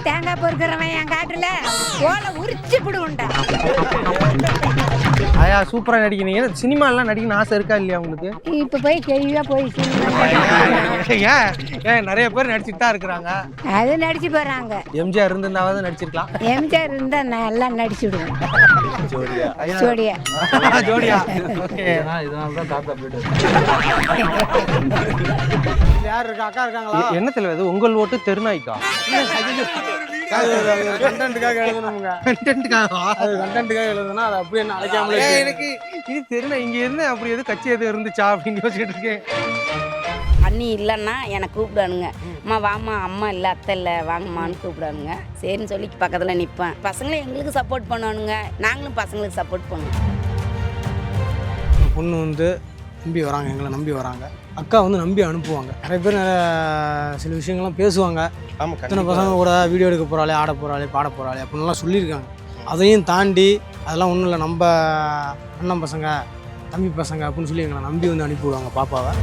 தேங்காய் பொறுக்கிறவன் என் காட்டுல ஓலை உரிச்சு விடுவோம்டா. ஐயா சூப்பரா நடிக்கிறீங்க. சினிமாலாம் நடிக்கணும்னு ஆசை இருக்கா இல்லையா உங்களுக்கு? இப்ப போய் கேள்வியா போய் ஏன் நிறைய பேர் நடிச்சுட்டு தான் இருக்கிறாங்க. அது நடிச்சு போறாங்க. எம்ஜிஆர் இருந்திருந்தாவது நடிச்சிருக்கலாம். எம்ஜிஆர் இருந்தா நான் எல்லாம் நடிச்சு விடுவேன். ஜோடியா ஜோடியா இதனாலதான் தாத்தா போயிட்டு யார் இருக்கா? அக்கா இருக்காங்களா? என்ன தெரியாது உங்கள் ஓட்டு தெருநாய்க்கா? கண்டென்ட்டுக்காக எழுதணுங்க. அது கண்டென்ட்டுக்காக எழுதுனா அது அப்படியே என்ன அழைக்காமலே எனக்கு இது தெருநாய் இங்க இருந்து அப்படி எதுவும் கட்சி எதுவும் இருந்துச்சா அப்படின்னு யோசிச்சுட்டு இருக்கேன். அண்ணி இல்லைன்னா என்னை கூப்பிடானுங்க. அம்மா வாம்மா, அம்மா இல்லை அத்தை இல்லை வாங்கம்மான்னு கூப்பிடானுங்க. சரின்னு சொல்லி பக்கத்தில் நிற்பேன். பசங்களும் எங்களுக்கு சப்போர்ட் பண்ணுவானுங்க, நாங்களும் பசங்களுக்கு சப்போர்ட் பண்ணுவோம். பொண்ணு வந்து நம்பி வராங்க, எங்களை நம்பி வராங்க. அக்கா வந்து நம்பி அனுப்புவாங்க. நிறைய பேர் சில விஷயங்கள்லாம் பேசுவாங்க. இத்தனை பசங்க கூட வீடியோ எடுக்க போகிறாளே, ஆட போகிறாளே, பாட போகிறாளே அப்படின்லாம் சொல்லியிருக்காங்க. அதையும் தாண்டி அதெல்லாம் ஒன்றும் இல்லை, நம்ம அண்ணன் பசங்க தம்பி பசங்க அப்படின்னு சொல்லி எங்களை நம்பி வந்து அனுப்பிவிடுவாங்க பாப்பாவை.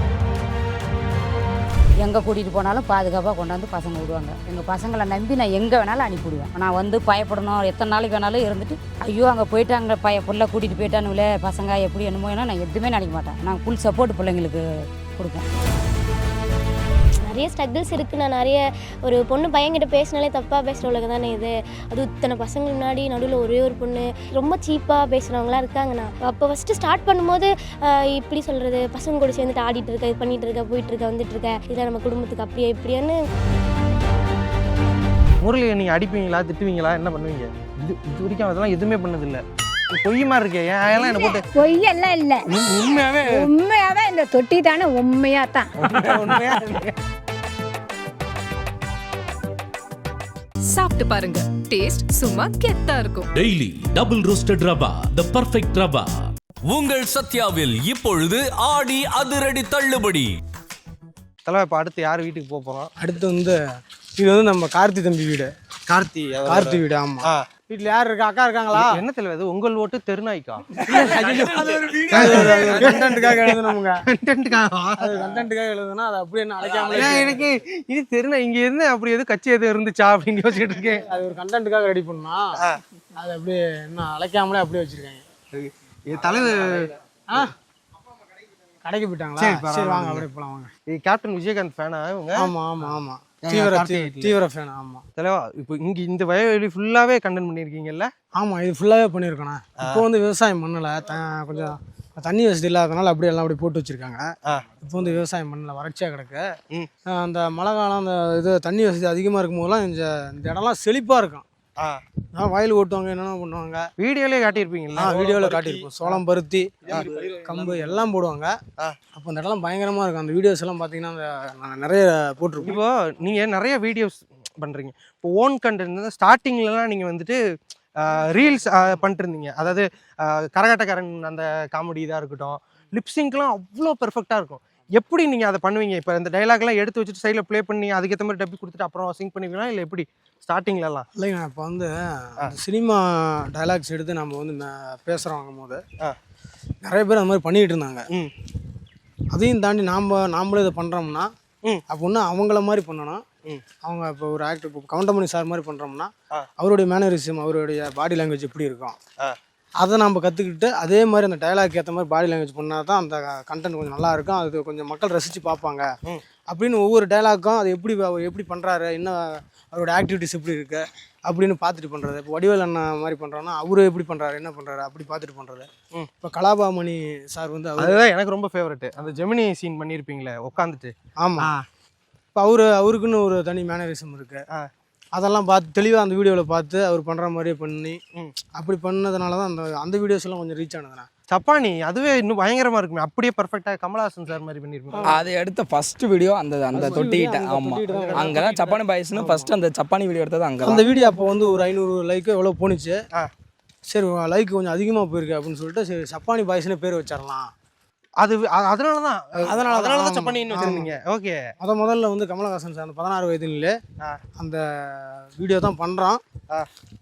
எங்கே கூட்டிகிட்டு போனாலும் பாதுகாப்பாக கொண்டாந்து பசங்க விடுவாங்க. எங்கள் பசங்களை நம்பி நான் எங்கே வேணாலும் அனுப்பிவிடுவேன். நான் வந்து பயப்படணும், எத்தனை நாளைக்கு வேணாலும் இருந்துட்டு ஐயோ அங்கே போயிட்டு அங்கே புள்ள கூட்டிகிட்டு போயிட்டானுங்களே பசங்க எப்படி என்னமோ ஏன்னா நான் எதுவுமே நினைக்க மாட்டேன். நான் ஃபுல் சப்போர்ட் பிள்ளைங்களுக்கு கொடுப்பேன். நிறைய ஸ்ட்ரகிள்ஸ் இருக்குது. நான் நிறைய ஒரு பொண்ணு பையன்கிட்ட பேசினாலே தப்பாக பேசுகிறவங்களுக்கு தானே இது. அது இத்தனை பசங்க முன்னாடி நடுவில் ஒரே ஒரு பொண்ணு ரொம்ப சீப்பாக பேசுகிறவங்களாம் இருக்காங்கண்ணா. அப்போ ஃபஸ்ட்டு ஸ்டார்ட் பண்ணும்போது இப்படி சொல்கிறது, பசங்க கூட சேர்ந்துட்டு ஆடிட்டு இருக்க, இது பண்ணிகிட்டு இருக்க, போயிட்டுருக்க, வந்துட்டுருக்க, இதை நம்ம குடும்பத்துக்கு அப்படியே இப்படியான்னு. முரளியை நீங்கள் அடிப்பீங்களா திட்டுவீங்களா என்ன பண்ணுவீங்க? இது வரைக்கும் அதெல்லாம் எதுவுமே பண்ணதில்லை. பொய்யமா இருக்கே ஏன் அதெல்லாம் என்ன போட்டு? பொய்யெல்லாம் இல்லை, உண்மையாவே இந்த தொட்டி தானே உண்மையா தான். சாப்பிட்டு பாருங்க, டேஸ்ட் சும்மா கெத்தா இருக்கும். டெய்லி டபுள் ரோஸ்டட் ரவா, தி பெர்ஃபெக்ட் ரவா. உங்கள் சத்யாவில் இப்பொழுது ஆடி அதிரடி தள்ளுபடி. தலைவா இப்போ அடுத்து யார் வீட்டுக்கு போக போகிறோம்? அடுத்து வந்து இது வந்து நம்ம கார்த்தி தம்பி வீடு. கார்த்தி வீடு. ஆமாம். வீட்டில் யார் இருக்கா? அக்கா இருக்காங்களா? என்ன தெரியாது உங்கள் ஓட்டு தெருநாய்க்கா? கண்டென்ட்டுக்காக எழுதணுங்க. அது கண்டென்ட்டுக்காக எழுதுனா அது அப்படியே என்ன அழைக்காமலே. எனக்கு இது தெருநாய் இங்க இருந்து அப்படி எதுவும் கட்சி எதுவும் இருந்துச்சா அப்படின்னு யோசிச்சுட்டு இருக்கேன். அது ஒரு கண்டென்ட்டுக்காக ரெடி பண்ணா அது அப்படியே என்ன அழைக்காமலே அப்படியே வச்சிருக்காங்க. தலைவர் கடைக்கு போயிட்டாங்களா? சரி வாங்க அப்படியே போலாம் வாங்க. இது கேப்டன் விஜயகாந்த் ஃபேனா இவங்க? ஆமா தீவிர ஃபேன். ஆமா தலைவா இப்போ இங்க இந்த வயல்வெளி ஃபுல்லாவே கண்டென்ட் பண்ணிருக்கீங்கல்ல? ஆமா இது ஃபுல்லாவே பண்ணிருக்கேன். இப்போ வந்து விவசாயம் பண்ணல, கொஞ்சம் தண்ணி வசதி இல்லாதனால அப்படியே எல்லாம் அப்படி போட்டு வச்சிருக்காங்க. இப்போ வந்து விவசாயம் பண்ணல, வறட்சியா கிடக்கு. அந்த மழை காலம் அந்த இது தண்ணி வசதி அதிகமா இருக்கும் போதெல்லாம் இந்த இடம்லாம் செழிப்பா இருக்கும். வயல் ஓட்டுவாங்க, என்னென்ன பண்ணுவாங்க. வீடியோலயே காட்டியிருப்பீங்களா? வீடியோவில் காட்டியிருப்போம். சோளம், பருத்தி, கம்பு எல்லாம் போடுவாங்க. அப்போ அந்த இடம்லாம் பயங்கரமாக இருக்கும். அந்த வீடியோஸ் எல்லாம் பார்த்தீங்கன்னா நான் நிறைய போட்டிருக்கோம். இப்போ நீங்கள் நிறைய வீடியோஸ் பண்ணுறீங்க. இப்போ ஓன் கண்டென்ட் ஸ்டார்டிங்லலாம் நீங்கள் வந்துட்டு ரீல்ஸ் பண்ணிட்டு இருந்தீங்க. அதாவது கரகாட்டக்காரன் அந்த காமெடி இதாக இருக்கட்டும், லிப்ஸிங்க்லாம் அவ்வளோ பெர்ஃபெக்டாக இருக்கும். எப்படி நீங்கள் அதை பண்ணுவீங்க? இப்போ இந்த டைலாக்லாம் எடுத்து வச்சுட்டு சைடில் ப்ளே பண்ணி அதுக்கேற்ற மாதிரி டப்பி கொடுத்துட்டு அப்புறம் சிங் பண்ணுவீங்களா இல்லை எப்படி ஸ்டார்டிங்லலாம்? இல்லைங்க, இப்போ வந்து சினிமா டைலாக்ஸ் எடுத்து நம்ம வந்து பேசுகிறவங்க போது நிறைய பேர் அந்த மாதிரி பண்ணிக்கிட்டு இருந்தாங்க. அதையும் தாண்டி நாமளே இதை பண்ணுறோம்னா அப்போ ஒன்று அவங்கள மாதிரி பண்ணணும். அவங்க இப்போ ஒரு ஆக்டர் இப்போ கவுண்டமணி சார் மாதிரி பண்ணுறோம்னா அவருடைய மேனரிசம், அவருடைய பாடி லாங்குவேஜ் எப்படி இருக்கும் அதை நம்ம கற்றுக்கிட்டு அதே மாதிரி அந்த டைலாக் ஏற்ற மாதிரி பாடி லாங்குவேஜ் பண்ணால் தான் அந்த கண்டென்ட் கொஞ்சம் நல்லா இருக்கும். அது கொஞ்சம் மக்கள் ரசித்து பார்ப்பாங்க அப்படின்னு ஒவ்வொரு டைலாக்கும் அது எப்படி பண்ணுறாரு, என்ன அவரோட ஆக்டிவிட்டிஸ் எப்படி இருக்குது அப்படின்னு பார்த்துட்டு பண்ணுறது. இப்போ வடிவேல் அண்ணா மாதிரி பண்ணுறோன்னா அவரு எப்படி பண்ணுறாரு, என்ன பண்ணுறாரு அப்படி பார்த்துட்டு பண்ணுறது. இப்போ கலாபாமணி சார் வந்து அதுதான் எனக்கு ரொம்ப ஃபேவரெட்டு. அந்த ஜெமினி சீன் பண்ணியிருப்பீங்களே உட்காந்துட்டு. ஆமாம். இப்போ அவருக்குன்னு ஒரு தனி மேனரிசம் இருக்குது. அதெல்லாம் பார்த்து தெளிவாக அந்த வீடியோவில் பார்த்து அவர் பண்ணுற மாதிரியே பண்ணி அப்படி பண்ணதுனால தான் அந்த வீடியோஸ் எல்லாம் கொஞ்சம் ரீச் ஆனதுண்ணா. சப்பானி அதுவே இன்னும் பயங்கரமா இருக்குமே, அப்படியே பர்ஃபெக்டா கமலஹாசன் சார் மாதிரி பண்ணிருக்கோம். அது எடுத்த ஃபர்ஸ்ட் வீடியோ அந்த தொட்டிக்கிட்ட. ஆமா, அங்கதான் சப்பானி பாய்ஸ்னு ஃபர்ஸ்ட் அந்த சப்பானி வீடியோ எடுத்தது அங்க. அந்த வீடியோ அப்போ வந்து ஒரு 500 லைக் எவ்வளோ போணுச்சு. சரி லைக் கொஞ்சம் அதிகமாக போயிருக்கு அப்படின்னு சொல்லிட்டு சரி சப்பானி பாய்ஸ்னு பேர் வச்சிடலாம். அதனாலதான் சப்பானின்னு வச்சிருந்தீங்க. ஓகே. முதல்ல வந்து கமலஹாசன் சார் அந்த 16 வயதுல அந்த வீடியோ தான் பண்றோம்.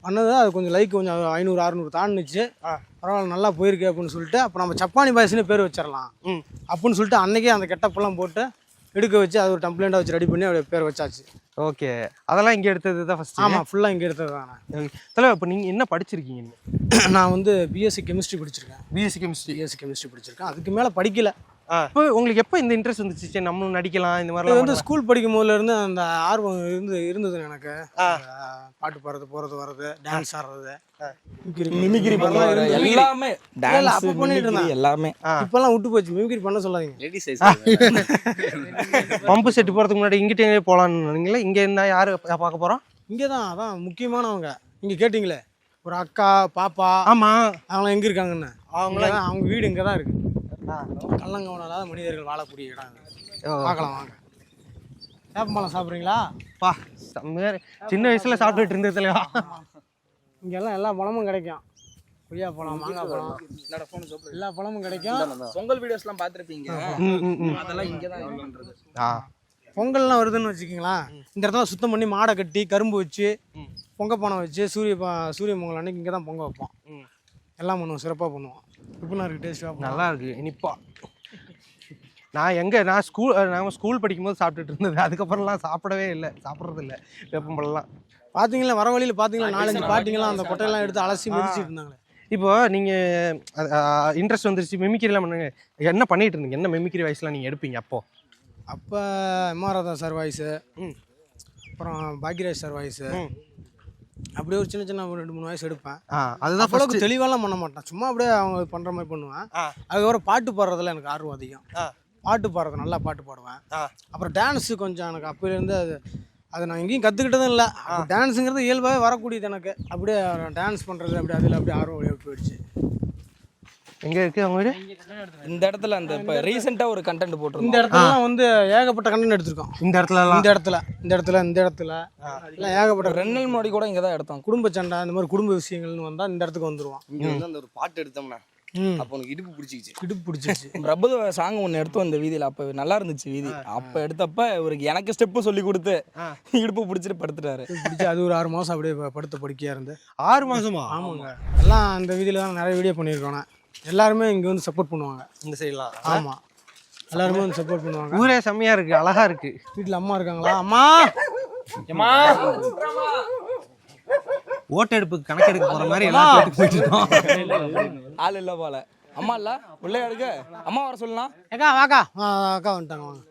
பண்ணது அது கொஞ்சம் லைக் கொஞ்சம் 500 600 தாண்டுச்சு. பரவாயில்ல நல்லா போயிருக்கு அப்படின்னு சொல்லிட்டு அப்போ நம்ம சப்பானி பாய்ஸ்னு பேர் வச்சிடலாம் அப்படின்னு சொல்லிட்டு அன்னைக்கே அந்த கெட்டப்பெல்லாம் போட்டு எடுக்க வச்சு அது ஒரு டம்ப்ளேண்டாக வச்சு ரெடி பண்ணி அப்படியே பேர் வச்சாச்சு. ஓகே, அதெல்லாம் இங்கே எடுத்தது தான் ஃபஸ்ட்டு? ஆமாம், ஃபுல்லாக இங்கே எடுத்தது தான். தலைவர் இப்போ நீங்கள் என்ன படிச்சிருக்கீங்க? நான் வந்து பிஎஸ்சி கெமிஸ்ட்ரி படிச்சிருக்கேன். பிஎஸ்சி கெமிஸ்ட்ரி படிச்சிருக்கேன். அதுக்கு மேலே படிக்கல. இப்போ உங்களுக்கு எப்போ இந்த இன்ட்ரெஸ்ட் வந்துச்சு, சரி நம்மளும் நடிக்கலாம் இந்த இது மாதிரிலாம்? வந்து ஸ்கூல் படிக்கும் போதுலேருந்து அந்த ஆர்வம் இருந்தது எனக்கு. பாட்டு பாடுறது, போகிறது, வர்றது, டான்ஸ் ஆடுறது, மிமிக்ரி பண்ணலாம், எல்லாமே டான்ஸ் அப்போ பண்ணிட்டு இருந்தேன் எல்லாமே. இப்போல்லாம் விட்டு போச்சு. மிமிக்ரி பண்ண சொல்லாதீங்க. பம்பு செட்டு போகிறதுக்கு முன்னாடி இங்கிட்டே போகலான்னு நினைங்களா? இங்கே என்ன யார் பார்க்க போகிறோம்? இங்கே தான், அதான் முக்கியமானவங்க. இங்கே கேட்டிங்களே ஒரு அக்கா பாப்பா. ஆமாம், அவங்களாம் எங்கே இருக்காங்கன்னு. அவங்க வீடு இங்கே தான் இருக்குது. கள்ளங்கவனால மனிதர்கள் வாழக்கூடிய இடம். பார்க்கலாம் வாங்க. வேப்பம்பழம் சாப்பிட்றீங்களா? பா சின்ன வயசுல சாப்பிட்டுட்டு இருந்ததுலையா? இங்கெல்லாம் எல்லா பழமும் கிடைக்கும். கொய்யா பழம், மாங்காய் பழம், எல்லா பழமும் கிடைக்கும். பொங்கல் வீடியோஸ்லாம் பார்த்துருப்பீங்க, அதெல்லாம் இங்கே தான். பொங்கல்லாம் வருதுன்னு வச்சுக்கிங்களா, இந்த இடத்துல சுத்தம் பண்ணி மாடை கட்டி கரும்பு வச்சு பொங்கப்பானை வச்சு சூரிய பொங்கல் அன்னைக்கு இங்கே தான் பொங்க வைப்போம். எல்லாம் பண்ணுவோம், சிறப்பாக பண்ணுவோம். இப்படிலாம் இருக்குது, டேஸ்ட்டாக நல்லா இருக்குது, இனிப்பா. நாங்கள் ஸ்கூல் படிக்கும்போது சாப்பிட்டுட்டு இருந்தது. அதுக்கப்புறம்லாம் சாப்பிடவே இல்லை, சாப்பிட்றது இல்லை வேப்பம்பழம்லாம். பார்த்தீங்களா, வர வழியில் பார்த்தீங்களா 4-5 பாட்டிங்கெல்லாம் அந்த கொட்டையெல்லாம் எடுத்து அலசி மிதிச்சிட்டு இருந்தாங்களே. இப்போ நீங்கள் இன்ட்ரெஸ்ட் வந்துருச்சு, மிமிக்ரிலாம் பண்ணுங்க. என்ன பண்ணிட்டு இருந்தீங்க? என்ன மிமிக்ரி வாய்ஸ்லாம் நீங்கள் எடுப்பீங்க அப்போ எம்ஆர்ஆதா சார் வாய்ஸு, அப்புறம் பாக்யராஜ் சார் வாய்ஸு, அப்படியே ஒரு சின்ன ஒரு 2-3 வாய்ஸ் எடுப்பேன். அதுதான் அவ்வளோக்கு தெளிவாலாம் பண்ண மாட்டேன், சும்மா அப்படியே அவங்க பண்ணுற மாதிரி பண்ணுவேன். அதுக்கப்புறம் பாட்டு பாடுறதுல எனக்கு ஆர்வம் அதிகம். பாட்டு பாடுறது, நல்லா பாட்டு பாடுவேன். அப்புறம் டான்ஸு கொஞ்சம் எனக்கு அப்போலேருந்து அது நான் எங்கேயும் கற்றுக்கிட்டதும் இல்லை. டான்ஸுங்கிறது இயல்பாகவே வரக்கூடியது எனக்கு. அப்படியே டான்ஸ் பண்ணுறது அப்படியே ஆர்வம் போயிடுச்சு. எங்கே இருக்குது அவங்க வீடு? இந்த இடத்துல அந்த இப்போ ரீசெண்டாக ஒரு கண்டென்ட் போட்டிருக்கோம். இந்த இடத்துலலாம் வந்து ஏகப்பட்ட கண்டென்ட் எடுத்திருக்கோம். இந்த இடத்துல எல்லாம் ஏகப்பட்ட 2 நாள் முன்னாடி கூட இங்கே தான் எடுத்தோம். குடும்ப சண்டை, இந்த மாதிரி குடும்ப விஷயங்கள்னு வந்தால் இந்த இடத்துக்கு வந்துடுவோம். இங்கே வந்து அந்த ஒரு பாட்டு எடுத்தோம்னா அப்போ உனக்கு இடுப்பு பிடிச்சிச்சு. பிரபு சாங் ஒன்று எடுத்தோம் இந்த வீதியில். அப்போ நல்லா இருந்துச்சு வீதி. அப்போ எடுத்தப்ப இவருக்கு எனக்கு ஸ்டெப்பு சொல்லி கொடுத்து இடுப்பு பிடிச்சிட்டு படுத்துட்டாரு. அது ஒரு 6 மாதம் அப்படியே படுக்கையாக இருந்து. 6 மாதமா? ஆமாங்க. எல்லாம் அந்த வீதியில் தான் நிறைய வீடியோ பண்ணியிருக்கோம். எல்லாருமே இங்கே வந்து சப்போர்ட் பண்ணுவாங்க, இந்த சைட்லாம். ஆமாம், எல்லாருமே வந்து சப்போர்ட் பண்ணுவாங்க. ஊரே செம்மையாக இருக்குது, அழகாக இருக்குது. வீட்டில் அம்மா இருக்காங்களா? அம்மா ஓட்டெடுப்புக்கு கணக்கெடுக்க போகிற மாதிரி எல்லாம் போயிட்டு இருக்கோம். ஆள் இல்லை போல. அம்மா இல்லை பிள்ளையா இருக்கு. அம்மா வர சொல்லலாம். வாக்கா அக்கா வந்துட்டாங்க, வாங்க.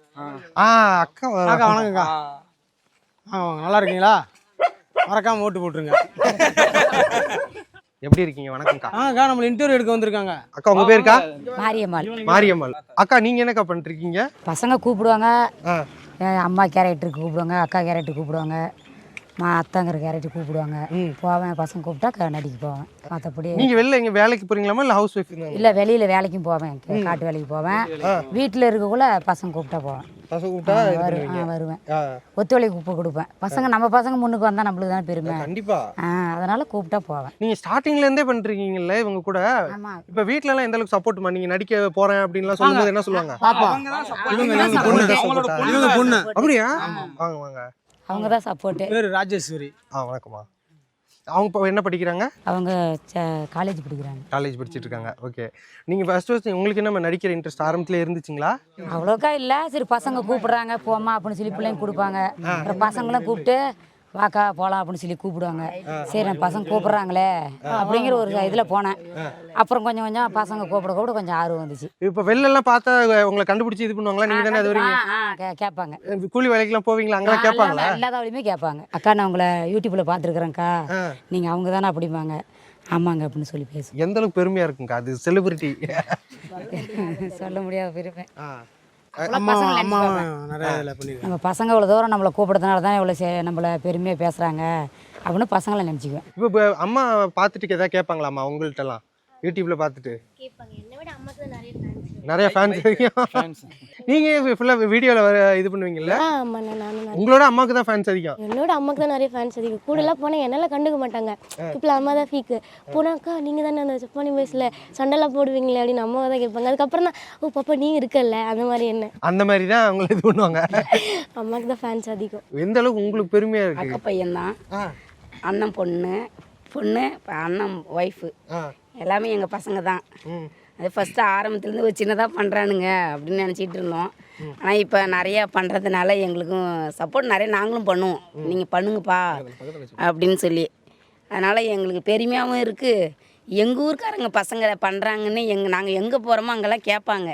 அக்கா வணக்கங்க்கா. வாங்க, நல்லா இருக்கீங்களா? மறக்காமல் ஓட்டு போட்டுருங்க. எப்படி இருக்கீங்க? வணக்கம்க்கா. அக்கா நம்மள இன்டர்வியூ எடுக்க வந்திருக்காங்க. அக்கா உங்க பேருக்கா? மாரியம்மாள். அக்கா நீங்க என்னக்கா பண்ணிட்டு இருக்கீங்க? பசங்க கூப்பிடுவாங்க, அம்மா கேரக்டருக்கு கூப்பிடுவாங்க, அக்கா கேரக்டருக்கு கூப்பிடுவாங்க, அத்தாங்கிற கேரக்டர் கூப்பிடுவாங்க. போவேன், பசங்க கூப்பிட்டா நடிக்க போவேன். மற்றபடி நீங்க வெளில எங்க வேலைக்கு போறீங்களாமா இல்லை ஹவுஸ் ஒய்ஃப்? இல்லை, வெளியில் வேலைக்கும் போவேன், காட்டு வேலைக்கு போவேன். வீட்டில் இருக்கக்குள்ள பசங்க கூப்பிட்டா போவேன். பசங்க கூப்பிட்டா வருவேன். ஒத்துழைப்பு கொடுப்பேன். பசங்க நம்ம பசங்க முன்னுக்கு வந்தால் நம்மளுக்கு தானே பெருமை. கண்டிப்பா. அதனால கூப்பிட்டா போவேன். நீங்க ஸ்டார்டிங்ல இருந்தே பண்ணிருக்கீங்கல்ல இவங்க கூட. இப்ப வீட்ல எல்லாம் எந்த அளவுக்கு சப்போர்ட் பண்ணீங்க? நடிக்க போறேன் அப்படின்லாம் சொல்லும்போது என்ன சொல்லுவாங்க? பொண்ணு. அப்படியா? வாங்க வாங்க. அவங்க தான் சப்போர்ட்டு. பேர் ராஜேஸ்வரி. வணக்கம்மா. அவங்க இப்போ என்ன படிக்கிறாங்க? அவங்க காலேஜ் படிக்கிறாங்க. காலேஜ் படிச்சுட்டு இருக்காங்க. ஓகே. நீங்கள் ஃபர்ஸ்ட் உங்களுக்கு என்ன நடிக்கிற இன்ட்ரெஸ்ட் ஆரம்பத்தில் இருந்துச்சுங்களா? அவ்வளோக்கா இல்லை, சரி பசங்க கூப்பிட்றாங்க போமா அப்படின்னு சொல்லி பிள்ளைங்க கொடுப்பாங்க. அப்புறம் பசங்களும் கூப்பிட்டு வாக்கா போகலாம் அப்படின்னு சொல்லி கூப்பிடுவாங்க. சரி நான் பசங்க கூப்பிட்றாங்களே அப்படிங்கிற ஒரு இதில் போனேன். அப்புறம் கொஞ்சம் கொஞ்சம் பசங்க கூப்பிட கொஞ்சம் ஆர்வம் வந்துச்சு. இப்போ வெளிலலாம் பார்த்தா உங்களை கண்டுபிடிச்சி இது பண்ணுவாங்களா? நீங்கள் தானே அது வரைக்கும் கேட்பாங்க. கூலி வேலைக்கெல்லாம் போவீங்களா? அங்கெல்லாம் கேட்பாங்களா? எல்லா தவளையுமே கேட்பாங்க. அக்கா நான் உங்களை யூடியூப்பில் பார்த்துருக்குறேன்க்கா, நீங்கள் அவங்க தானே அப்படிம்பாங்க. ஆமாங்க அப்படின்னு சொல்லி பேசுவோம். எந்த அளவுக்கு பெருமையாக இருக்குங்கக்கா? அது செலிபிரிட்டி சொல்ல முடியாத பெருமை. நம்ம பசங்க இவ்வளோ தூரம் நம்மளை கூப்பிடுறதுனால தான் இவ்வளோ நம்மளை பெருமையாக பேசுகிறாங்க அப்படின்னு பசங்களை நினச்சிக்குவேன். இப்போ அம்மா பார்த்துட்டு எதாவது கேட்பாங்களாம்மா உங்கள்கிட்டலாம் யூடியூப்ல பார்த்துட்டு? கேட்பாங்க. என்னை விட அம்மாக்கு தான் நிறைய ஃபேன்ஸ். நிறைய ஃபேன்ஸ். நீங்கள் ஃபுல்லாக வீடியோவில் இது பண்ணுவீங்கல்ல? ஆமாண்ணா, நானும் உங்களோட அம்மாவுக்கு தான் ஃபேன்ஸ் அதிகம். என்னோட அம்மாக்கு தான் நிறைய ஃபேன்ஸ் அதிகம். கூடலாம் போனால் என்னெல்லாம் கண்டுக்க மாட்டாங்க. இப்போ அம்மா தான் ஃபீக்கு. போனாக்கா நீங்கள் தானே அந்த ஜப்பானி வயசில் சண்டைலாம் போடுவீங்களே அப்படின்னு அம்மாவை தான் கேட்பாங்க. அதுக்கப்புறம் தான் ஓ பாப்பா நீங்கள் இருக்கல அந்த மாதிரி என்ன அந்த மாதிரி தான் அவங்கள இது பண்ணுவாங்க. அம்மாவுக்கு தான் ஃபேன்ஸ் அதிகம். எந்த அளவுக்கு உங்களுக்கு பெருமையாக இருக்குது? அக்கா பையன்தான், அண்ணன் பொண்ணு, அண்ணன் ஒய்ஃபு எல்லாமே எங்கள் பசங்க தான். அது ஃபஸ்ட்டு ஆரம்பத்துலேருந்து ஒரு சின்னதாக பண்ணுறானுங்க அப்படின்னு நினச்சிட்டு இருந்தோம். ஆனால் இப்போ நிறையா பண்ணுறதுனால எங்களுக்கும் சப்போர்ட் நிறைய நாங்களும் பண்ணுவோம். நீங்கள் பண்ணுங்கப்பா அப்படின்னு சொல்லி. அதனால் எங்களுக்கு பெருமையாகவும் இருக்குது. எங்கள் ஊருக்காரங்க பசங்க பண்ணுறாங்கன்னு நாங்கள் எங்கே போகிறோமோ அங்கெல்லாம் கேட்பாங்க,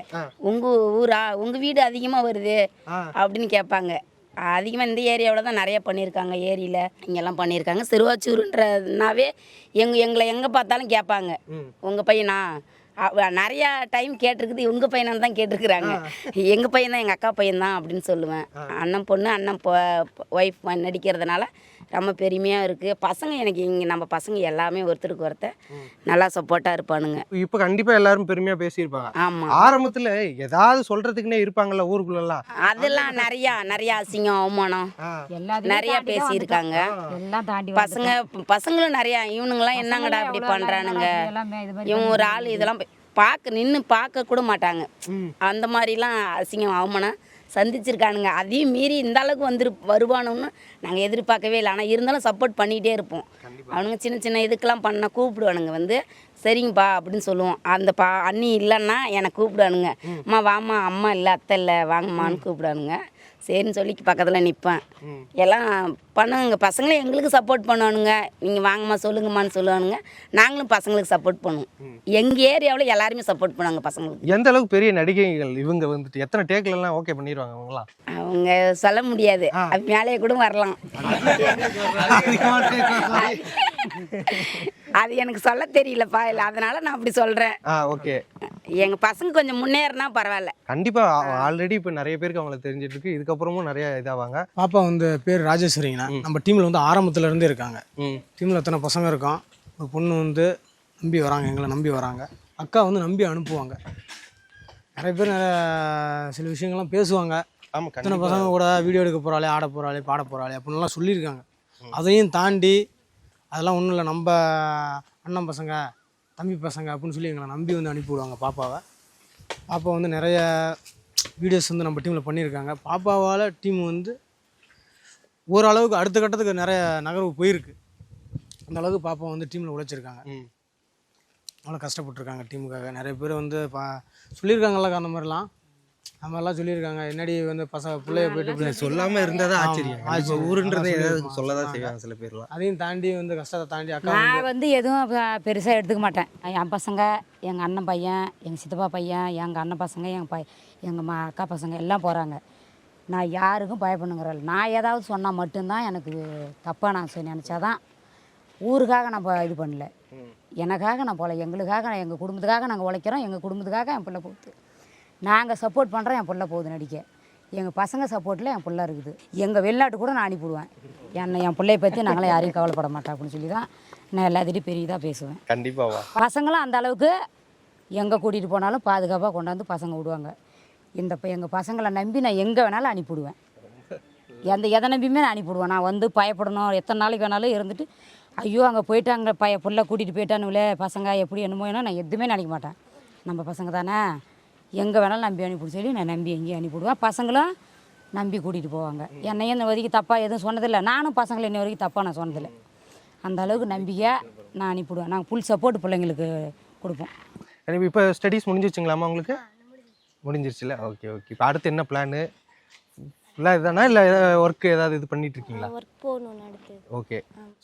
உங்கள் ஊரா, உங்கள் வீடு அதிகமாக வருது அப்படின்னு கேட்பாங்க. அதிகமாக இந்த ஏரியாவில் தான் நிறையா பண்ணியிருக்காங்க. ஏரியில் இங்கெல்லாம் பண்ணியிருக்காங்க. சிறுவாச்சூருன்றதுனாவே எங்களை எங்கே பார்த்தாலும் கேட்பாங்க, உங்கள் பையனா. நிறையா டைம் கேட்டிருக்குது, உங்கள் பையனான்னு தான் கேட்டிருக்குறாங்க. எங்கள் பையன் தான், எங்கள் அக்கா பையன் தான் அப்படின்னு சொல்லுவேன். அண்ணன் பொண்ணு, அண்ணன் ஒய்ஃப் நடிக்கிறதுனால ரொம்ப பெருமையாக இருக்குது. பசங்க எனக்கு இங்கே நம்ம பசங்க எல்லாமே ஒருத்தருக்கு ஒருத்தர் நல்லா சப்போர்ட்டாக இருப்பானுங்க. இப்போ கண்டிப்பாக எல்லாரும் பெருமையாக பேசியிருப்பாங்க. ஆமாம், ஆரம்பத்தில் ஏதாவது சொல்கிறதுக்குன்னே இருப்பாங்கல்ல ஊருக்குள்ளலாம், அதெல்லாம் நிறையா அசிங்கம் அவமானம் நிறையா பேசியிருக்காங்க. பசங்களும் நிறையா இவனுங்களாம் என்னங்கடா இப்படி பண்ணுறானுங்க, இவங்க ஒரு ஆள் இதெல்லாம் நின்று பார்க்க கூட மாட்டாங்க. அந்த மாதிரிலாம் அசிங்கம் அவமானம் சந்திச்சிருக்கானுங்க. அதையும் மீறி இந்த அளவுக்கு வருவானுன்னு நாங்கள் எதிர்பார்க்கவே இல்லை. ஆனால் இருந்தாலும் சப்போர்ட் பண்ணிகிட்டே இருப்போம். அவனுங்க சின்ன சின்ன இதுக்கெல்லாம் பண்ண கூப்பிடுவானுங்க, சரிங்கப்பா அப்படின்னு சொல்லுவோம். அந்த அண்ணி இல்லைன்னா என்னை கூப்பிடுவானுங்க, அம்மா வாம்மா, அம்மா இல்லை அத்தை இல்லை வாங்கம்மான்னு கூப்பிடுவானுங்க. சரின்னு சொல்லி பக்கத்தில் நிற்பேன். எல்லாம் பண்ணுவாங்க. பசங்களே எங்களுக்கு சப்போர்ட் பண்ணுவானுங்க, நீங்கள் வாங்கம்மா சொல்லுங்கம்மான்னு சொல்லுவானுங்க. நாங்களும் பசங்களுக்கு சப்போர்ட் பண்ணுவோம். எங்கள் ஏரியாவில் எல்லாருமே சப்போர்ட் பண்ணுவாங்க பசங்களுக்கு. எந்த அளவுக்கு பெரிய நடிகைகள் இவங்க எத்தனை டேக்லாம் ஓகே பண்ணிடுவாங்க அவங்களாம்? அவங்க சொல்ல முடியாது, அது மேலே கூட வரலாம். அது எனக்கு சொல்ல தெரியலப்பா, இல்லை அதனால நான் அப்படி சொல்கிறேன். ஓகே, எங்கள் பசங்க கொஞ்சம் முன்னேறினா பரவாயில்ல. கண்டிப்பாக ஆல்ரெடி இப்போ நிறைய பேருக்கு அவங்கள தெரிஞ்சிட்டு இருக்கு. இதுக்கப்புறமும் நிறைய இதாவாங்க. பாப்பா பேர் ராஜேஸ்வரிங்கண்ணா. நம்ம டீமில் ஆரம்பத்துல இருந்தே இருக்காங்க. டீமில் எத்தனை பசங்க இருக்கோம். ஒரு பொண்ணு நம்பி வராங்க, எங்களை நம்பி வராங்க. அக்கா நம்பி அனுப்புவாங்க. நிறைய பேர் சில விஷயங்கள்லாம் பேசுவாங்க. எத்தனை பசங்க கூட வீடியோ எடுக்க போகிறாளே, ஆட போகிறாளே, பாட போகிறாளே அப்படின்லாம் சொல்லியிருக்காங்க. அதையும் தாண்டி அதெல்லாம் ஒன்றும் இல்லை, நம்ம அண்ணன் பசங்க தம்பி பசங்க அப்படின்னு சொல்லி எங்களை நம்பி அனுப்பி விடுவாங்க பாப்பாவை. பாப்பா நிறைய வீடியோஸ் நம்ம டீமில் பண்ணியிருக்காங்க. பாப்பாவால் டீம் ஓரளவுக்கு அடுத்த கட்டத்துக்கு நிறைய நகர்வு போயிருக்கு. அந்த அளவுக்கு பாப்பா டீமில் உழைச்சிருக்காங்க. அவ்வளோ கஷ்டப்பட்டுருக்காங்க டீமுக்காக. நிறைய பேர் சொல்லியிருக்காங்கல்ல, அந்த மாதிரிலாம் நம்மலாம் சொல்லியிருக்காங்க. என்னடி பசங்க பிள்ளைய போயிட்டு சொல்லாமல் இருந்தால் ஆச்சரியம். ஊருன்றதை சொல்லதான் செய்வாங்க சில பேர்லாம். அதையும் தாண்டி கஷ்டத்தை தாண்டி அக்கா நான் எதுவும் பெருசாக எடுத்துக்க மாட்டேன். என் பசங்க, எங்கள் அண்ணன் பையன், எங்கள் சித்தப்பா பையன், எங்கள் அண்ணன் பசங்க, எங்கள் அக்கா பசங்க எல்லாம் போகிறாங்க. நான் யாருக்கும் பயப்படுங்கிறேன். நான் ஏதாவது சொன்னால் மட்டும்தான் எனக்கு தப்பாக நான் நினச்சாதான். ஊருக்காக நான் இது பண்ணல, எனக்காக நான் போகல. எங்களுக்காக, எங்கள் குடும்பத்துக்காக நாங்கள் உழைக்கிறோம். எங்கள் குடும்பத்துக்காக என் பிள்ளை போகுது. நாங்கள் சப்போர்ட் பண்ணுறோம், என் பிள்ளை போகுது நடிக்க. எங்கள் பசங்க சப்போர்ட்டில் என் பிள்ளை இருக்குது. எங்கள் வெளிநாட்டு கூட நான் அனுப்பிவிடுவேன். என் பிள்ளையை பற்றி நாங்களாம் யாரையும் கவலைப்பட மாட்டோம் அப்படின்னு சொல்லி தான் நான் எல்லாத்திட்டையும் பெரியதாக பேசுவேன். கண்டிப்பாக பசங்களும் அந்த அளவுக்கு எங்கே கூட்டிகிட்டு போனாலும் பாதுகாப்பாக கொண்டாந்து பசங்க விடுவாங்க. எங்கள் பசங்களை நம்பி நான் எங்கே வேணாலும் அனுப்பிவிடுவேன். எதை நம்பியுமே நான் அனுப்பிவிடுவேன். நான் பயப்படணும், எத்தனை நாளைக்கு வேணாலும் இருந்துட்டு, ஐயோ அங்கே போயிட்டாங்க பிள்ளை கூட்டிகிட்டு போயிட்டானுங்களே பசங்க எப்படி என்னமோ, நான் எதுவுமே நினைக்க மாட்டேன். நம்ம பசங்க தானே, எங்கே வேணாலும் நம்பி அனுப்பிவிட சொல்லி நான் நம்பி எங்கேயும் அனுப்பிவிடுவேன். பசங்களும் நம்பி கூட்டிகிட்டு போவாங்க. என்னையும் இந்த வரைக்கும் தப்பாக எதுவும் சொன்னதில்லை. நானும் பசங்களை இன்ன வரைக்கும் தப்பாக நான் சொன்னதில்லை. அந்த அளவுக்கு நம்பிக்கையாக நான் அனுப்பிவிடுவேன். நாங்கள் ஃபுல் சப்போர்ட் பிள்ளைங்களுக்கு கொடுப்போம். இப்போ ஸ்டடீஸ் முடிஞ்சிருச்சுங்களாம்மா உங்களுக்கு? முடிஞ்சிருச்சுல, ஓகே ஓகே. இப்போ அடுத்து என்ன பிளானு? ஃபுல்லாக இதுதானா இல்லை ஒர்க் ஏதாவது இது பண்ணிட்டு இருக்கீங்களா? ஒர்க் போகணும் அடுத்து. Okay,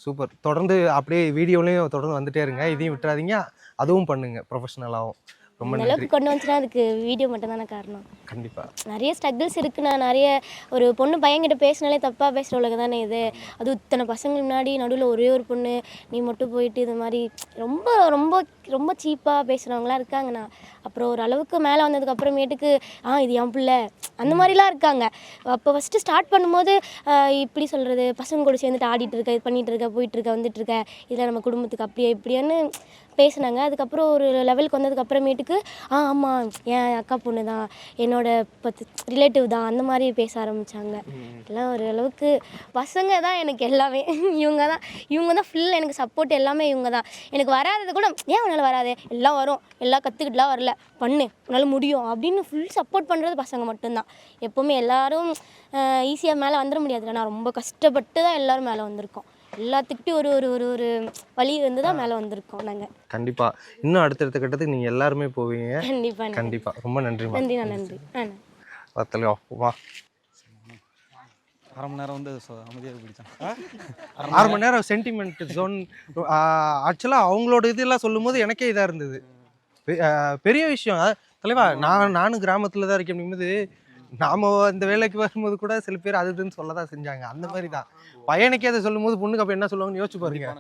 super. தொடர்ந்து அப்படியே வீடியோலையும் தொடர்ந்து வந்துட்டே இருங்க. இதையும் விட்டுறாதீங்க, அதுவும் பண்ணுங்க ப்ரொஃபஷனலாகவும். ரொம்ப அளவுக்கு கொண்டு வந்துச்சுன்னா அதுக்கு வீடியோ மட்டும் தானே காரணம். கண்டிப்பாக நிறைய ஸ்ட்ரகிள்ஸ் இருக்குது. நான் நிறைய ஒரு பொண்ணு பையன்கிட்ட பேசினாலே தப்பாக பேசுகிற உலகம் தானே இது. அது இத்தனை பசங்க முன்னாடி நடுவில் ஒரே ஒரு பொண்ணு நீ மட்டும் போயிட்டு இது மாதிரி ரொம்ப ரொம்ப ரொம்ப சீப்பாக பேசுகிறவங்களாம் இருக்காங்கண்ணா. அப்புறம் ஒரு அளவுக்கு மேலே வந்ததுக்கு அப்புறமேட்டுக்கு இது என் பிள்ளை அந்த மாதிரிலாம் இருக்காங்க. அப்போ ஃபஸ்ட்டு ஸ்டார்ட் பண்ணும்போது இப்படி சொல்கிறது, பசங்க கூட சேர்ந்துட்டு ஆடிட்டு இருக்க, இது பண்ணிகிட்டு இருக்க, போயிட்டுருக்க, வந்துட்டுருக்க, இதில் நம்ம குடும்பத்துக்கு அப்படியே இப்படியான்னு பேசினாங்க. அதுக்கப்புறம் ஒரு லெவலுக்கு வந்ததுக்கு அப்புறமேட்டுக்கு ஆமாம் என் அக்கா பொண்ணு தான், என்னோட ரிலேட்டிவ் தான், அந்த மாதிரி பேச ஆரம்பித்தாங்க. எல்லாம் ஒரு அளவுக்கு பசங்க தான் எனக்கு எல்லாமே. இவங்க தான் ஃபுல் எனக்கு சப்போர்ட் எல்லாமே. இவங்க தான் எனக்கு வராதது கூட, ஏன் உன்னால் வராது, எல்லாம் வரும், எல்லாம் கற்றுக்கிட்டுலாம் வரல, பண்ணு உன்னால் முடியும் அப்படின்னு ஃபுல் சப்போர்ட் பண்ணுறது பசங்க மட்டும்தான். எப்போவுமே எல்லோரும் ஈஸியாக மேலே வந்துட முடியாது. நான் ரொம்ப கஷ்டப்பட்டு தான் எல்லோரும் மேலே வந்திருக்கோம். எல்லாத்துக்கிட்டையும் ஒரு ஒரு ஒரு ஒரு வழி தான் மேலே வந்திருக்கோம் நாங்கள். கண்டிப்பாக இன்னும் அடுத்தடுத்த கட்டத்துக்கு நீங்கள் எல்லாருமே போவீங்க. கண்டிப்பாக கண்டிப்பாக. ரொம்ப நன்றி. நன்றி. வத்தலையோ வா. அரை மணி நேரம் வந்து அமைதியாக பிடிச்சான். 6 மணி நேரம் சென்டிமெண்ட் ஜோன். ஆக்சுவலாக அவங்களோட இதெல்லாம் சொல்லும் போது எனக்கே இதாக இருந்தது. பெரிய விஷயம் தலைவா. நானும் கிராமத்தில் தான் இருக்கேன் அப்படிங்கும்போது நாம் இந்த வேலைக்கு வரும்போது கூட சில பேர் அது இதுன்னு சொல்ல தான் செஞ்சாங்க. அந்த மாதிரி தான் பையனுக்கே அதை சொல்லும் போது பொண்ணுக்கு அப்போ என்ன சொல்லுவாங்கன்னு யோசிச்சு பாருங்க.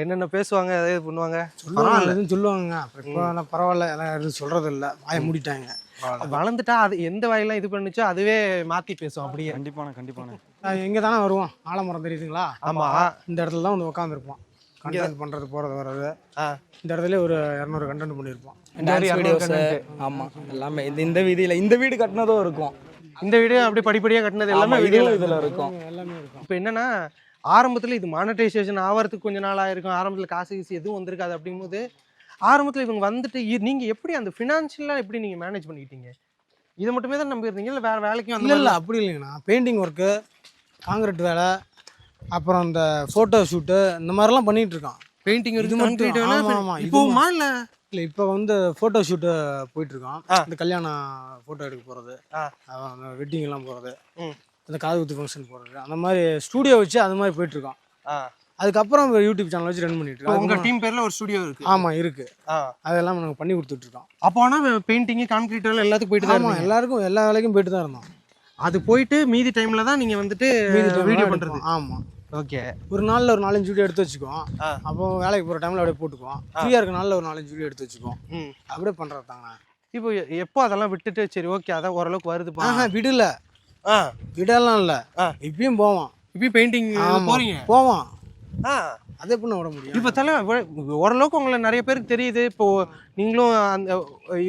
என்னென்ன பேசுவாங்க, எதாவது பண்ணுவாங்க, எதுவும் சொல்லுவாங்க. இப்போ பரவாயில்ல, எல்லாம் எதுவும் சொல்றது இல்லை, வாயை மூடிட்டாங்க. வளர்ந்துட்டா அது எந்த வாயெல்லாம் இது பண்ணுச்சோ அதுவே மாற்றி பேசும் அப்படியே. கண்டிப்பான எங்கே தானே வருவோம், ஆலமரம் தெரியுதுங்களா? ஆமாம், இந்த இடத்துல தான் வந்து உட்காந்துருப்போம். கண்டென்ட் பண்ணுறது போகிறது வர்றது. இந்த இடத்துல ஒரு 200 கண்டென்ட் பண்ணியிருப்போம். ஆமாம், எல்லாமே இந்த வீதியில் இந்த வீடு கட்டினதும் இருக்கும். இந்த வீடு அப்படி படிப்படியாக கட்டினது எல்லாமே இதில் இருக்கும். எல்லாமே இருக்கும். இப்போ என்னன்னா ஆரம்பத்தில் இது மானிட்டைசேஷன் ஆகிறதுக்கு கொஞ்சம் நாள் ஆயிருக்கும். ஆரம்பத்தில் காசு எதுவும் வந்திருக்காது. அப்படிங்கும்போது ஆரம்பத்தில் இவங்க வந்துட்டு நீங்கள் எப்படி அந்த ஃபினான்ஷியலாக எப்படி நீங்கள் மேனேஜ் பண்ணிக்கிட்டீங்க? இதை மட்டுமே தான் நம்பியிருந்தீங்க இல்லை வேறு வேலைக்கும்? இல்லை அப்படி இல்லைங்கண்ணா. பெயிண்டிங் ஒர்க்கு, காங்கிரீட் வேலை, அப்புறம் இந்த ஃபோட்டோ ஷூட்டு, இந்த மாதிரிலாம் பண்ணிகிட்டு இருக்கான். பெயிண்டிங் இது மட்டும். ஆமாம், இப்போமா இல்லை? இல்லை, இப்போ வந்து ஃபோட்டோ ஷூட்டு போயிட்டுருக்கோம். இந்த கல்யாண ஃபோட்டோ எடுக்க போகிறது, வெட்டிங் எல்லாம் போகிறது, இந்த காது குத்து ஃபங்க்ஷன் போகிறது, அந்த மாதிரி ஸ்டூடியோ வச்சு அது மாதிரி போயிட்டுருக்கோம். அதுக்கப்புறம் யூடியூப் சேனல் வச்சு ரன் பண்ணிட்டு இருக்கோம். உங்கள் டீம் பேரில் ஒரு ஸ்டூடியோ இருக்குது? ஆமாம், இருக்குது. அதெல்லாம் நாங்கள் பண்ணி கொடுத்துட்ருக்கோம். அப்போ ஆனால் பெயிண்டிங்கு, கான்கிரீட் வேலை எல்லாத்துக்கும் போயிட்டு தான்? ஆமாம், எல்லாருக்கும் எல்லா வேலைக்கும் போயிட்டு தான் இருந்தோம். அது போயிட்டு மீதி டைமில் தான் நீங்கள் வந்துட்டு வீடியோ பண்ணுறது? ஆமாம். ஓகே. ஒரு நாளில் ஒரு 4-5 வீடியோ எடுத்து வச்சுக்குவோம். அப்போ வேலைக்கு போகிற டைமில் அப்படியே போட்டுக்குவோம். ஃப்ரீயாக இருக்க நாளில் ஒரு 4-5 வீடியோ எடுத்து வச்சுக்குவோம். அப்படியே பண்ணுறது தாங்க. இப்போ எப்போ அதெல்லாம் விட்டுட்டு சரி ஓகே அதான் ஓரளவுக்கு வருதுப்பா? விடல, விடலாம் இல்லை, இப்பயும் போவோம். இப்பயும் பெயிண்டிங் போறீங்க? போவோம். அதே பண்ண விட முடியும். இப்போ ஓரளவுக்கு உங்களை நிறைய பேருக்கு தெரியுது. இப்போ நீங்களும் அந்த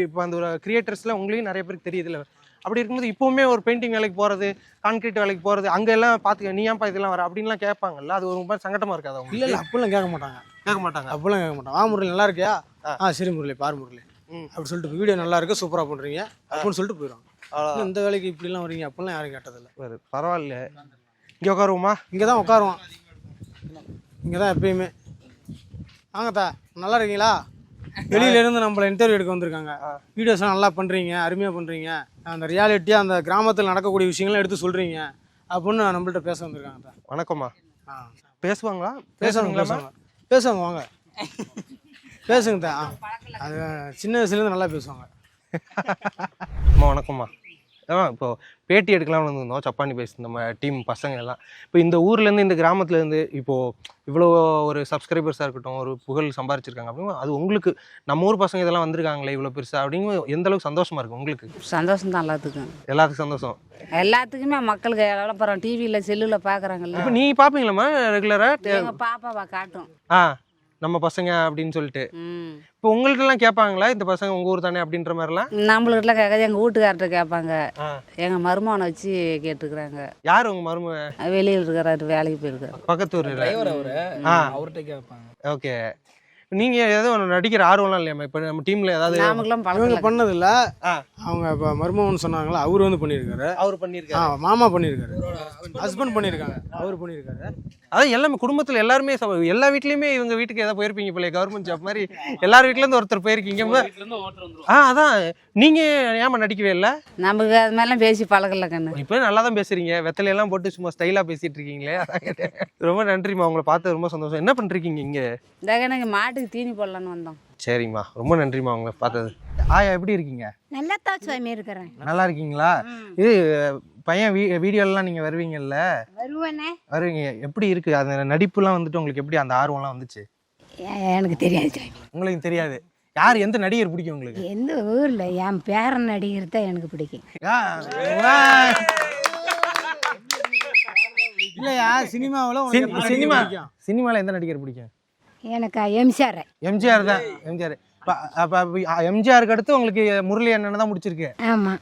இப்போ அந்த ஒரு கிரியேட்டர்ஸ்ல உங்களையும் நிறைய பேருக்கு தெரியுது இல்லை? அப்படி இருக்கும்போது இப்போவுமே ஒரு பெயிண்டிங் வேலைக்கு போகிறது, கான்கிரீட் வேலைக்கு போகிறது, அங்கே எல்லாம் பார்த்துக்க நீ ஏன்ப்பா இதெல்லாம் வர அப்படின்லாம் கேட்பாங்கல்ல? அது ஒரு மாதிரி சங்கடமாக இருக்காது அவங்க? இல்லை, அப்படிலாம் கேட்க மாட்டாங்க. அப்படிலாம் கேட்க மாட்டாங்க. முரளி நல்லா இருக்கியா? சரி முரளி, பாரு முரளி அப்படி சொல்லிட்டு வீடியோ நல்லா இருக்கு, சூப்பராக பண்ணுறீங்க அப்படின்னு சொல்லிட்டு போயிடுவாங்க. இந்த வேலைக்கு இப்படிலாம் வரீங்க அப்படிலாம் யாரும் கேட்டதில்லை. பரவாயில்ல. இங்கே உட்காருவோமா? இங்கே தான் உட்காருவோம். இங்கே தான் எப்பயுமே. வாங்கத்தா, நல்லா இருக்கீங்களா? வெளியிலேருந்து நம்மளை இன்டர்வியூ எடுக்க வந்திருக்காங்க. வீடியோஸ்லாம் நல்லா பண்ணுறீங்க, அருமையாக பண்ணுறீங்க, அந்த ரியாலிட்டியாக அந்த கிராமத்தில் நடக்கக்கூடிய விஷயங்கள்லாம் எடுத்து சொல்கிறீங்க அப்படின்னு நம்மள்ட்ட பேச வந்திருக்காங்க. வணக்கம்மா. பேசுவாங்களா? பேசுவாங்க வாங்க பேசுங்க தான். அது சின்ன வயசுலேருந்து நல்லா பேசுவாங்க. அம்மா வணக்கம்மா. இப்போ பேட்டி எடுக்கலாம்னு வந்திருந்தோம், சப்பானி பேசி நம்ம டீம் பசங்க எல்லாம். இப்போ இந்த ஊர்லேருந்து இந்த கிராமத்துலேருந்து இப்போது இவ்வளோ ஒரு சப்ஸ்கிரைபர்ஸாக இருக்கட்டும், ஒரு புகழ் சம்பாரிச்சிருக்காங்க அப்படின்னா அது உங்களுக்கு நம்ம ஊர் பசங்க இதெல்லாம் வந்திருக்காங்களே இவ்வளோ பெருசாக அப்படிங்க எந்த அளவுக்கு சந்தோஷமாக இருக்குது உங்களுக்கு? சந்தோஷம் தான் எல்லாத்துக்கும். எல்லாத்துக்கும் சந்தோஷம். எல்லாத்துக்குமே மக்களுக்கு விளம்பரம் டிவியில் செல்லில் பார்க்குறாங்கல்ல. இப்போ நீ பார்ப்பீங்களாம்மா ரெகுலராக? எங்கள் பாப்பாவா காட்டும் நம்ம பசங்க அப்படின்னு சொல்லிட்டு. இப்போ உங்கள்கிட்டலாம் கேட்பாங்களா இந்த பசங்க உங்கள் ஊர் தானே அப்படின்ற மாதிரிலாம்? நம்மளுக்குலாம் கேட்காது, எங்கள் வீட்டுக்கார்ட்ட கேட்பாங்க. எங்கள் மருமகனை வச்சு கேட்டுக்கிறாங்க. யார் உங்கள் மருமக? வெளியில் இருக்கிறாரு, வேலைக்கு போயிருக்காரு. பக்கத்து ஊர் அவர்கிட்ட கேட்பாங்க. ஓகே. நீங்கள் ஏதோ நடிக்கிற ஆர்வம்லாம் இல்லையாம்மா இப்போ நம்ம டீமில்? ஏதாவது நமக்குலாம் பழக்கம் பண்ணதில்ல. அவங்க இப்போ மருமகன் சொன்னாங்களா, அவர் வந்து பண்ணியிருக்காரு. அவர் பண்ணியிருக்காரு, மாமா பண்ணியிருக்காரு, ஹஸ்பண்ட் பண்ணியிருக்காங்க, அவர் பண்ணியிருக்காரு. அதான் எல்லாமே குடும்பத்தில் எல்லாருமே எல்லா வீட்லேயுமே இவங்க வீட்டுக்கு ஏதாவது போயிருப்பீங்க போல, கவர்மெண்ட் ஜாப் மாதிரி எல்லார் வீட்டிலேருந்து ஒருத்தர் போயிருக்கீங்க. அதான் நீங்கள் ஏமா நடிக்கவே இல்லை? நமக்கு அது மாதிரிலாம் பேசி பழகல கண்ணு. இப்போ நல்லா தான் பேசுறீங்க, வெத்தலையெல்லாம் போட்டு சும்மா ஸ்டைலாக பேசிட்டு இருக்கீங்களே, அதான் கேட்டேன். ரொம்ப நன்றிம்மா, உங்களை பார்த்து ரொம்ப சந்தோஷம். என்ன பண்ணுறீங்க இங்கே? இந்த எனக்கு மாட்டுக்கு தீனி போடலான்னு வந்தோம். சரிம்மா, ரொம்ப நன்றிம்மா உங்களை பார்த்தது. ஆயா எப்படி இருக்கீங்க? நல்லா தான் சுவாமி இருக்கிறேன். நல்லா இருக்கீங்களா? இது பையன் வீடியோலாம் நீங்கள் வருவீங்கல்ல? வருவீங்க. எப்படி இருக்குது அந்த நடிப்புலாம் வந்துட்டு உங்களுக்கு? எப்படி அந்த ஆர்வம்லாம் வந்துச்சு? எனக்கு தெரியாது. உங்களுக்கு தெரியாது? யார் எந்த நடிகர் பிடிக்கும் உங்களுக்கு? எந்த ஊரில் என் பேரன் நடிகர் தான் எனக்கு பிடிக்கும். இல்லையா சினிமாவில் எந்த நடிகர் பிடிக்கும்? எனக்கு எம்ஜிஆர். எம்ஜிஆர் தான். எம்ஜிஆர். எம்ஜிஆருக்கு அடுத்து உங்களுக்கு முரளி அண்ணனை தான் முடிச்சிருக்கு? ஆமாம்.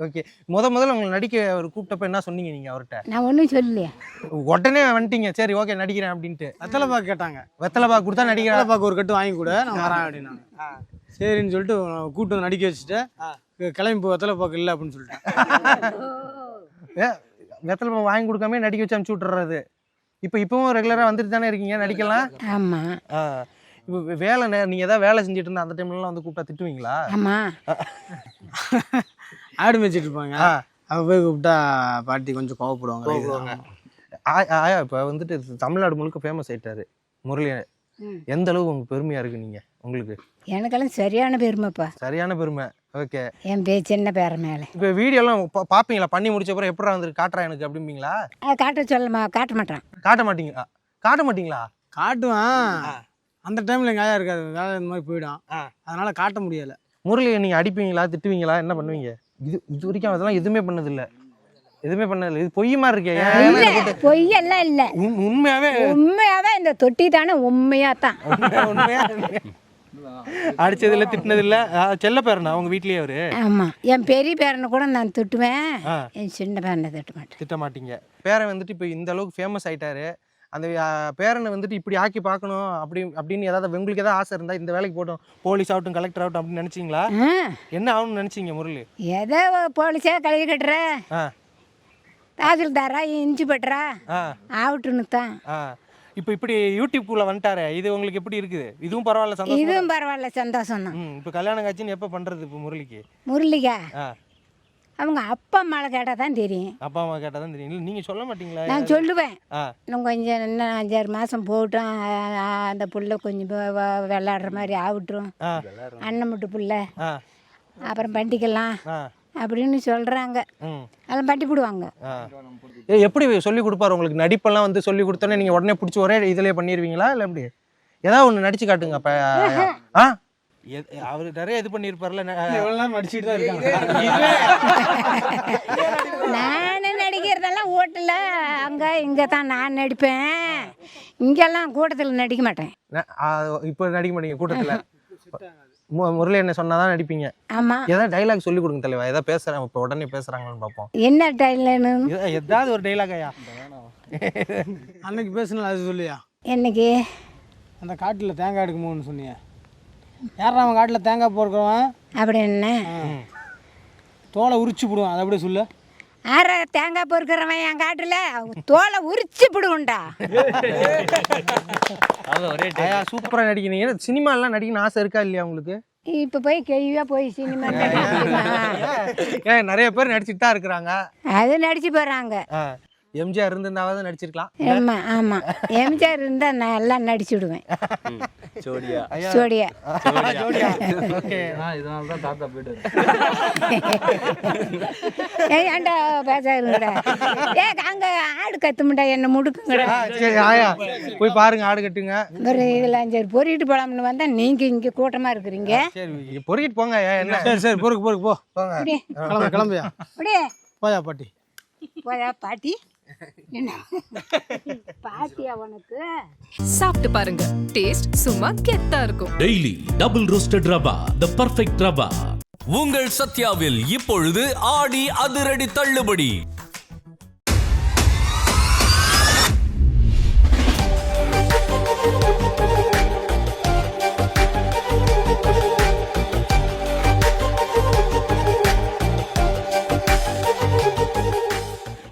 ஓகே. முதல்ல உங்களை நடிக்க அவர் கூப்பிட்டப்ப என்ன சொன்னீங்க நீங்கள் அவர்கிட்ட? நான் ஒன்றும் சொல்லலையே, உடனே வந்துட்டீங்க சரி ஓகே நடிக்கிறேன் அப்படின்ட்டு. வெத்தலை பாக்கு கேட்டாங்க. வெத்தலை பாக்கு கொடுத்தா நடிக்கிறேன், வெத்தலை பாக்கு ஒரு கட்டு வாங்கி கூட நான் வரேன் அப்படின்னாங்க. சரின்னு சொல்லிட்டு கூப்பிட்டு வந்து நடிக்க வச்சுட்டு கிளம்பி போ, வெத்தலை பாக்கு இல்லை அப்படின்னு சொல்லிட்டேன். வெத்தலை பாக்கு வாங்கி கொடுக்காம நடிக்க வச்சு அனுப்பிச்சி விட்டுறது. இப்பவும் ரெகுலராக வந்துட்டு தானே இருக்கீங்க, நடிக்கலாம்? ஆமாம். இப்போ வேலை நீங்கள் ஏதாவது வேலை செஞ்சுட்டு இருந்தா அந்த டைம்லலாம் வந்து கூப்பிட்டா திட்டுவீங்களா? ஆமாம். ஆடு மேய்ச்சிட்டு இருப்பாங்க. அப்போ போய் கூப்பிட்டா பாட்டி கொஞ்சம் கோவப்படுவாங்க. ஆயா இப்போ வந்துட்டு தமிழ்நாடு முழுக்க ஃபேமஸ் ஆயிட்டாரு முரளி. எந்த அளவுக்கு உங்களுக்கு பெருமையா இருக்கு நீங்க உங்களுக்கு? எனக்கெல்லாம் சரியான பெருமைப்பா. சரியான பெருமை. ஓகே. என் சின்ன பேர மேலே இப்போ வீடியோலாம் பார்ப்பீங்களா? பண்ணி முடிச்ச அப்புறம் எப்படா வந்து காட்டுறா எனக்கு அப்படிம்பீங்களா? காட்ட காட்ட மாட்டான். காட்ட மாட்டீங்களா? காட்ட மாட்டீங்களா? காட்டுவேன். அந்த டைமில் எங்கள் ஆயா இருக்காது, வேலை இந்த மாதிரி போயிடும். அதனால காட்ட முடியலை. முரளியை நீங்கள் அடிப்பீங்களா திட்டுவீங்களா என்ன பண்ணுவீங்க? இது வரைக்கும் அதெல்லாம் எதுவுமே பண்ணதில்லை. இது பொய் மாதிரி இருக்கே. பொய்யெல்லாம் இல்லை, உண்மையாவே இந்த தொட்டி தானே உண்மையாக தான். அடிச்சதில்லை திட்டினதில்லை. செல்ல பேரனா உங்க வீட்லயே அவரு? ஆமாம், என் பெரிய பேரனை கூட நான் திட்டுவேன், என் சின்ன பேரனை திட்ட மாட்டீங்க. பேரன் வந்துட்டு இப்போ இந்த அளவுக்கு ஃபேமஸ் ஆயிட்டாரு. அந்த பேரனை வந்துட்டு இப்படி ஆக்கி பார்க்கணும் அப்படின்னு ஏதாவது உங்களுக்கு ஏதாவது ஆசை இருந்தால் இந்த வேலைக்கு போட்டோம், போலீஸ் ஆகட்டும் கலெக்டர் ஆகட்டும் அப்படின்னு நினச்சிங்களா? என்ன ஆகணும்னு நினச்சிங்க முரளி? ஏதோ போலீஸே கழுவி கட்டுற, தாசில்தாரா இஞ்சி பட்டுறா ஆகட்டுன்னு தான். இப்போ இப்படி யூடியூப்குள்ளே வந்துட்டாரு, இது உங்களுக்கு எப்படி இருக்குது? இதுவும் பரவாயில்ல, சந்தோஷம்? இதுவும் பரவாயில்ல, சந்தோஷம் தான். இப்போ கல்யாணம் காட்சின்னு எப்போ பண்ணுறது இப்போ முரளிக்கு? முரளிக்கா அவங்க அப்பா அம்மாவை கேட்டால் தான் தெரியும். அப்பா அம்மா கேட்டால் தான் தெரியும். இல்லை நீங்கள் சொல்ல மாட்டீங்களா? நான் சொல்லுவேன், இன்னும் கொஞ்சம் இன்னும் 5-6 மாதம் போகட்டும், அந்த புள்ள கொஞ்சம் விளையாடுற மாதிரி ஆகட்டும், அண்ணன் மட்டும் புள்ள அப்புறம் பண்டிக்கலாம் அப்படின்னு சொல்கிறாங்க. அதெல்லாம் பட்டி போடுவாங்க. எப்படி சொல்லி கொடுப்பாரு உங்களுக்கு? நடிப்பெல்லாம் வந்து சொல்லி கொடுத்தோன்னே நீங்கள் உடனே பிடிச்சி ஒரே இதிலே பண்ணிடுவீங்களா இல்லை எப்படி? ஏதாவது ஒன்று நடிச்சு காட்டுங்க. அப்போ அவரு நிறைய இது பண்ணியிருப்பார்ல. நடிச்சுட்டு தான் இருக்காங்க. நான் நடிக்கிறதெல்லாம் ஓட்டல, அங்கே இங்கே தான் நான் நடிப்பேன். இங்கெல்லாம் கூட்டத்தில் நடிக்க மாட்டேன். இப்போ நடிக்க மாட்டீங்க கூட்டத்தில்? முரளி என்ன சொன்னாதான் நடிப்பீங்க? ஆமா. ஏதாவது டைலாக் சொல்லி கொடுங்க தலைவா. ஏதாவது பேசுறேன் இப்போ உடனே பேசுறாங்கன்னு பார்ப்போம். என்ன டைலாக்னு? ஏதாவது ஒரு டைலாகையா அன்னைக்கு பேசுனா அது சொல்லியா? என்னைக்கு? அந்த காட்டில் தேங்காய் எடுக்குமோன்னு சொன்னியா? யாரா அவன் காட்டில் தேங்காய் போடுறவன்? அப்படி என்ன தோலை உரிச்சு போடுவான், அதை அப்படியே சொல்லு. ஆற தேங்காய் பொறுக்கிறவன் என் காட்டுல தோலை உரிச்சு போடுவோண்டா. சூப்பரா நடிக்கிறீங்க. சினிமாலாம் நடிக்கணும் ஆசை இருக்கா இல்லையா உங்களுக்கு? இப்போ போய் கேள்வியா போய் சினிமா நிறைய பேர் நடிச்சுட்டு தான் இருக்கிறாங்க. அது நடிச்சு போறாங்க. எம்ஜிஆர் இருந்திருந்தாவது நடிச்சிருக்கலாம். ஆமா ஆமா, எம்ஜிஆர் இருந்தா நான் எல்லாம் நடிச்சு விடுவேன். ஜோடியா. இதனால தான் தாத்தா போயிட்டு ஏன்டா பேசாருங்கடா. அங்க ஆடு கத்துமுண்டா என்ன முடுக்குங்கடா. சரி ஆயா போய் பாருங்க, ஆடு கட்டுங்க. இதுல சரி பொறிக்கிட்டு போலாம்னு வந்தா நீங்க இங்க கூட்டமா இருக்கிறீங்க. சரி பொறிக்கிட்டு போங்க. என்ன? சரி பொறுக்கு போ போங்க. கிளம்பியா போயா பாட்டி? போயா பாட்டி? என்ன பாட்டியா உனக்கு? சாப்பிட்டு பாருங்க, டேஸ்ட் சும்மா கெத்தா இருக்கும். டெய்லி டபுள் ரோஸ்டட் ரவா, தி பெர்ஃபெக்ட் ரவா. உங்கள் சத்யாவில் இப்பொழுது ஆடி அதிரடி தள்ளுபடி.